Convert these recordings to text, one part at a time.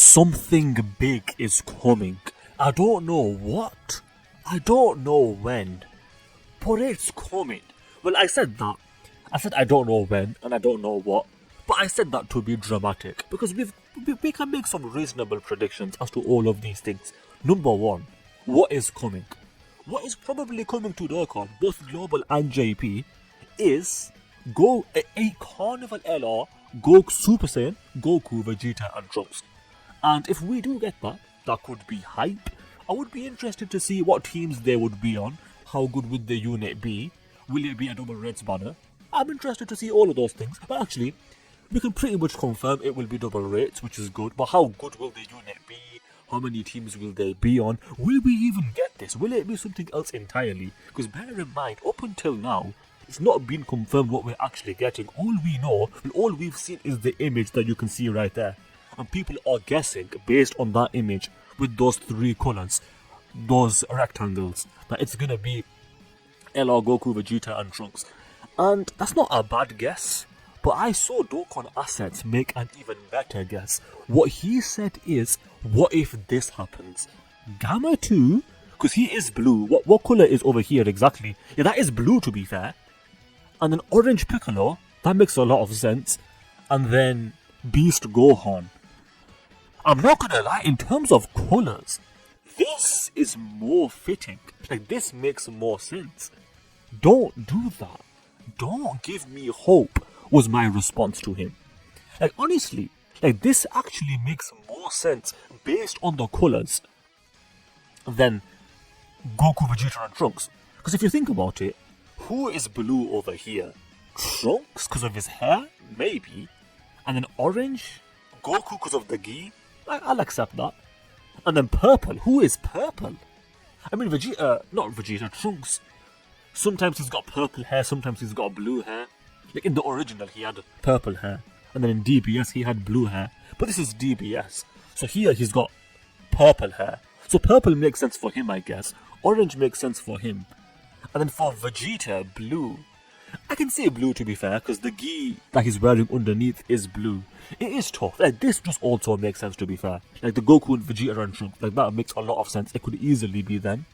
something big is coming. I don't know what, I don't know when, but it's coming. Well, I said that. I said I don't know when and I don't know what, but I said that to be dramatic because we can make some reasonable predictions as to all of these things. Number one, what is coming? What is probably coming to Dokkan, both global and JP, is a Carnival LR Goku Super Saiyan, Goku, Vegeta and Trunks. And if we do get that, that could be hype. I would be interested to see what teams they would be on. How good would the unit be? Will it be a double Reds banner? I'm interested to see all of those things. But actually, we can pretty much confirm it will be double rates, which is good. But how good will the unit be? How many teams will they be on? Will we even get this? Will it be something else entirely? Because bear in mind, up until now, it's not been confirmed what we're actually getting. All we know, and all we've seen is the image that you can see right there. And people are guessing based on that image with those three colours, those rectangles, that it's going to be LR, Goku, Vegeta and Trunks. And that's not a bad guess. But I saw Dokkan Assets make an even better guess. What he said is, what if this happens? Gamma 2, because he is blue. What colour is over here exactly? Yeah, that is blue to be fair. And then Orange Piccolo, that makes a lot of sense. And then Beast Gohan. I'm not gonna lie, in terms of colours, this is more fitting. Like, this makes more sense. Don't do that. Don't give me hope, was my response to him. Like, honestly, like, this actually makes more sense based on the colours than Goku, Vegeta and Trunks. Because if you think about it, who is blue over here? Trunks because of his hair? Maybe. And then orange? Goku because of the gi? I'll accept that. And then purple. Who is purple? I mean, not Vegeta, Trunks. Sometimes he's got purple hair, sometimes he's got blue hair. Like in the original, he had purple hair. And then in DBS, he had blue hair. But this is DBS. So here, he's got purple hair. So purple makes sense for him, I guess. Orange makes sense for him. And then for Vegeta, blue. I can say blue to be fair, because the gi that he's wearing underneath is blue. It is tough. Like, this just also makes sense to be fair. Like the Goku and Vegeta and Trunks, like that makes a lot of sense. It could easily be them.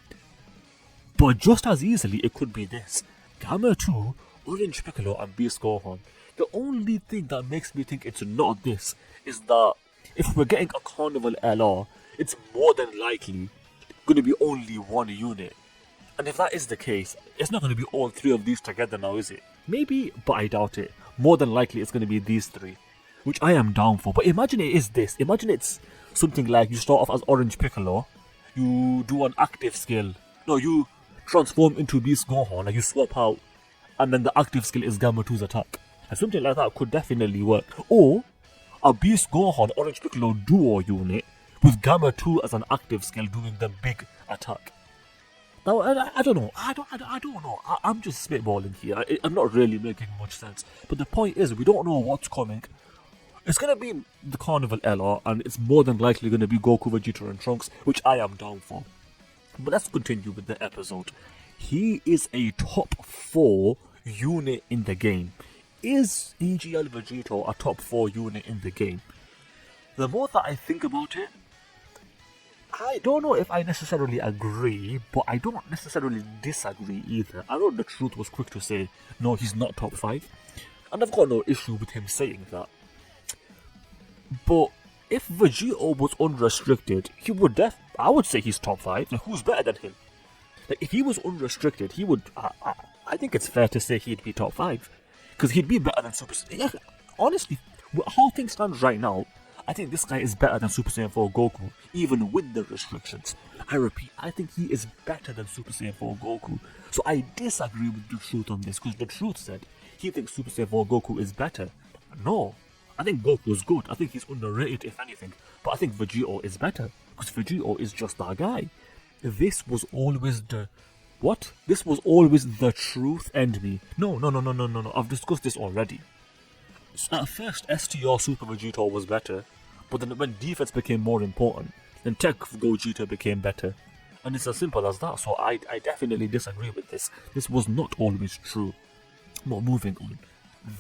But just as easily, it could be this. Gamma 2, Orange Piccolo and Beast Gohan. The only thing that makes me think it's not this is that if we're getting a Carnival LR, it's more than likely going to be only one unit. And if that is the case, it's not going to be all three of these together now, is it? Maybe, but I doubt it. More than likely it's going to be these three, which I am down for. But imagine it is this. Imagine it's something like you start off as Orange Piccolo, you do an active skill. No, you transform into Beast Gohan and you swap out, and then the active skill is Gamma 2's attack. And something like that could definitely work. Or a Beast Gohan Orange Piccolo duo unit with Gamma 2 as an active skill doing the big attack. Now, I don't know. I don't know. I'm just spitballing here. I'm not really making much sense. But the point is, we don't know what's coming. It's going to be the Carnival LR, and it's more than likely going to be Goku, Vegeta, and Trunks, which I am down for. But let's continue with the episode. He is a top 4 unit in the game. Is EGL Vegito a top 4 unit in the game? The more that I think about it, I don't know if I necessarily agree, but I don't necessarily disagree either. I know DaTruth was quick to say, no, he's not top 5. And I've got no issue with him saying that. But if Vegito was unrestricted, he would I would say he's top 5. Like, who's better than him? Like, if he was unrestricted, he would... I think it's fair to say he'd be top 5. Because he'd be better than Super Saiyan. Yeah, honestly, how things stand right now, I think this guy is better than Super Saiyan 4 Goku, even with the restrictions. I repeat, I think he is better than Super Saiyan 4 Goku. So I disagree with DaTruth on this, because DaTruth said he thinks Super Saiyan 4 Goku is better. No, I think Goku is good. I think he's underrated, if anything. But I think Vegito is better, because Vegito is just that guy. This was always the... What? This was always the truth and me. No. I've discussed this already. At first, STR Super Vegito was better, but then when defense became more important, then Tech Gogeta became better. And it's as simple as that, so I definitely disagree with this. This was not always true. But moving on.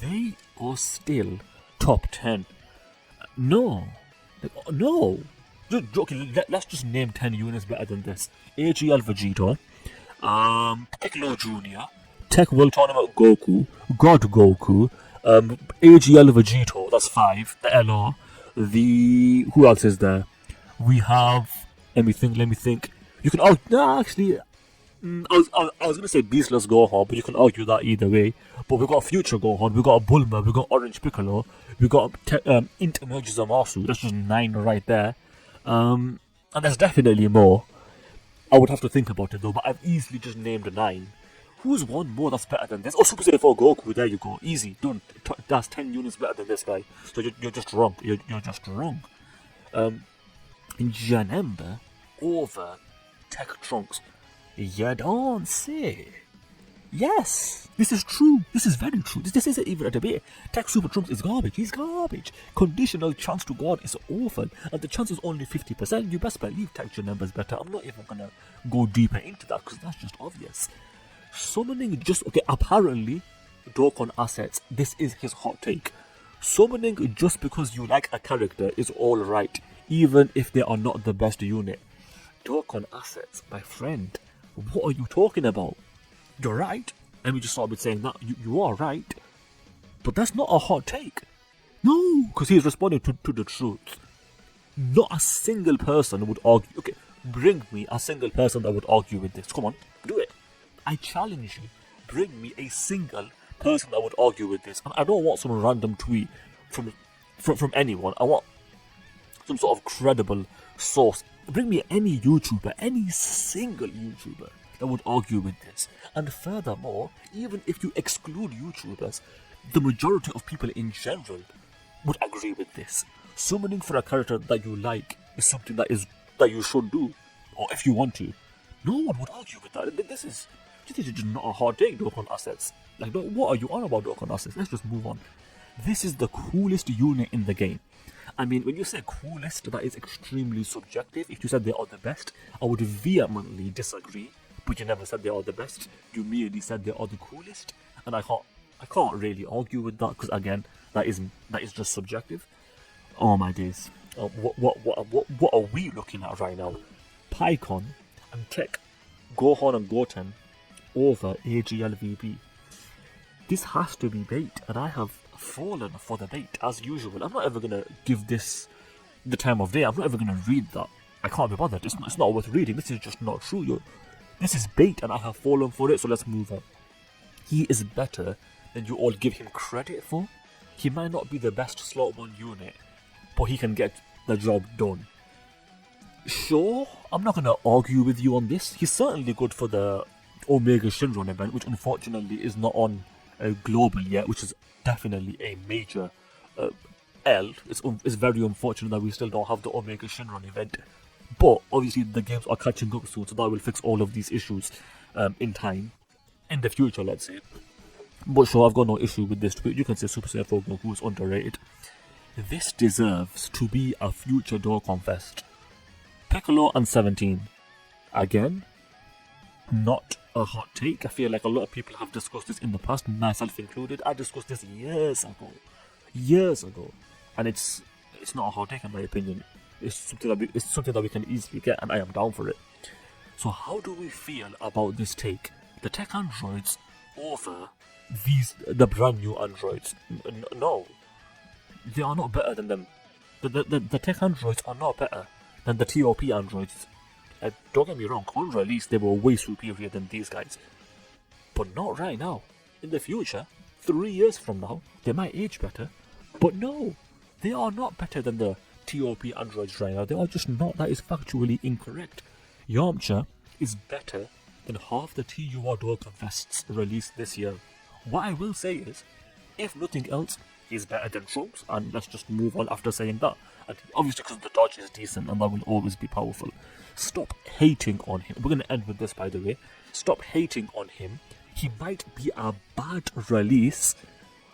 They are still top 10. No, Like, oh, no. Okay, let's just name 10 units better than this. AGL Vegito, Piccolo Jr., Tech World Tournament Goku, God Goku, AGL Vegito, that's 5, the LR, who else is there? We have, let me think. You can, actually, I was gonna say Beastless Gohan, but you can argue that either way. But we got Future Gohan, we got Bulma, we got Orange Piccolo, we got Intermerge Zamasu. That's just 9 right there. And there's definitely more. I would have to think about it though, but I've easily just named 9. Who's one more that's better than this? Oh, Super Saiyan 4 Goku, there you go. Easy, done. That's 10 units better than this guy. So you're just wrong. You're just wrong. Janemba over Tech Trunks. You don't say. Yes, this is true. This is very true. This isn't even a debate. Tech Super Trunks is garbage. He's garbage. Conditional chance to God is awful, and the chance is only 50%. You best believe Tech Janemba is better. I'm not even gonna go deeper into that because that's just obvious. Summoning apparently, Dokkan Assets, this is his hot take. Summoning just because you like a character is alright, even if they are not the best unit. Dokkan Assets, my friend, what are you talking about? You're right. Let me just start with saying that. You are right. But that's not a hot take. No, because he's responding to the truth. Not a single person would argue. Okay, bring me a single person that would argue with this. Come on, do it. I challenge you. Bring me a single person that would argue with this. And I don't want some random tweet from anyone. I want some sort of credible source. Bring me any YouTuber, any single YouTuber that would argue with this. And furthermore, even if you exclude YouTubers, the majority of people in general would agree with this. Summoning for a character that you like is something that you should do, or if you want to. No one would argue with that. This is just not a hard take, Dokkan Assets. Like, what are you on about, Dokkan Assets? Let's just move on. This is the coolest unit in the game. I mean, when you say coolest, that is extremely subjective. If you said they are the best, I would vehemently disagree. But you never said they are the best. You merely said they are the coolest, and I can't really argue with that because again, that is just subjective. Oh my days! What are we looking at right now? Pycon and Tech, Gohan and Goten over AGLVB. This has to be bait, and I have fallen for the bait as usual. I'm not ever gonna give this the time of day. I'm not ever gonna read that. I can't be bothered. It's not worth reading. This is just not true. This is bait, and I have fallen for it. So let's move on. He is better than you all give him credit for. He might not be the best slot 1 unit, but he can get the job done. Sure, I'm not gonna argue with you on this. He's certainly good for the Omega Shinron event, which unfortunately is not on global yet, which is definitely a major L. It's very unfortunate that we still don't have the Omega Shinron event, but obviously the games are catching up soon, so that will fix all of these issues in time, in the future, let's say. But sure, I've got no issue with this tweet. You can say Super Saiyan 4 Goku is underrated. This deserves to be a future Dokkan Fest. Piccolo and 17. Again, not a hot take. I feel like a lot of people have discussed this in the past, myself included. I discussed this years ago, and it's not a hot take in my opinion. It's something that we can easily get, and I am down for it. So how do we feel about this take? The tech androids over the brand new androids? No, they are not better than them. The tech androids are not better than the TOP androids. Don't get me wrong, on release they were way superior than these guys, but not right now. In the future, 3 years from now, they might age better, but no, they are not better than the TOP androids right now. They are just not. That is factually incorrect. Yamcha is better than half the TUR Dokkan Fests released this year. What I will say is, if nothing else, he's better than Trunks, and let's just move on after saying that. And obviously because the dodge is decent and that will always be powerful. Stop hating on him. We're going to end with this, by the way. Stop hating on him. He might be a bad release,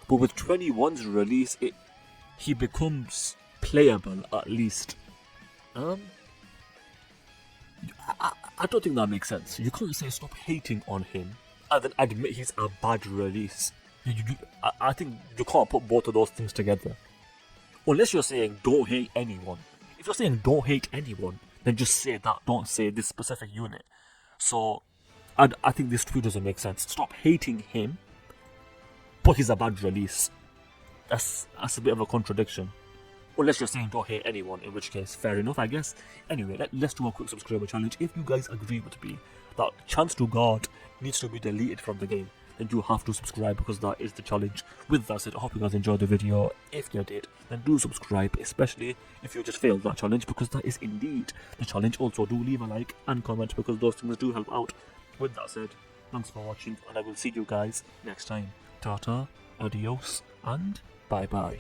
but with 21's release, he becomes playable at least. I don't think that makes sense. You can't say stop hating on him and then admit he's a bad release. I think you can't put both of those things together. Unless you're saying don't hate anyone, If you're saying don't hate anyone, then just say that. Don't say this specific unit. So, I think this tweet doesn't make sense. Stop hating him, but he's a bad release. That's a bit of a contradiction. Unless you're saying don't hate anyone, in which case, fair enough, I guess. Anyway, let's do a quick subscriber challenge. If you guys agree with me that Chance to God needs to be deleted from the game, then you have to subscribe, because that is the challenge. With that said, I hope you guys enjoyed the video. If you did, then do subscribe, especially if you just failed that challenge, because that is indeed the challenge. Also, do leave a like and comment, because those things do help out. With that said, thanks for watching, and I will see you guys next time. Tata, adios, and bye bye.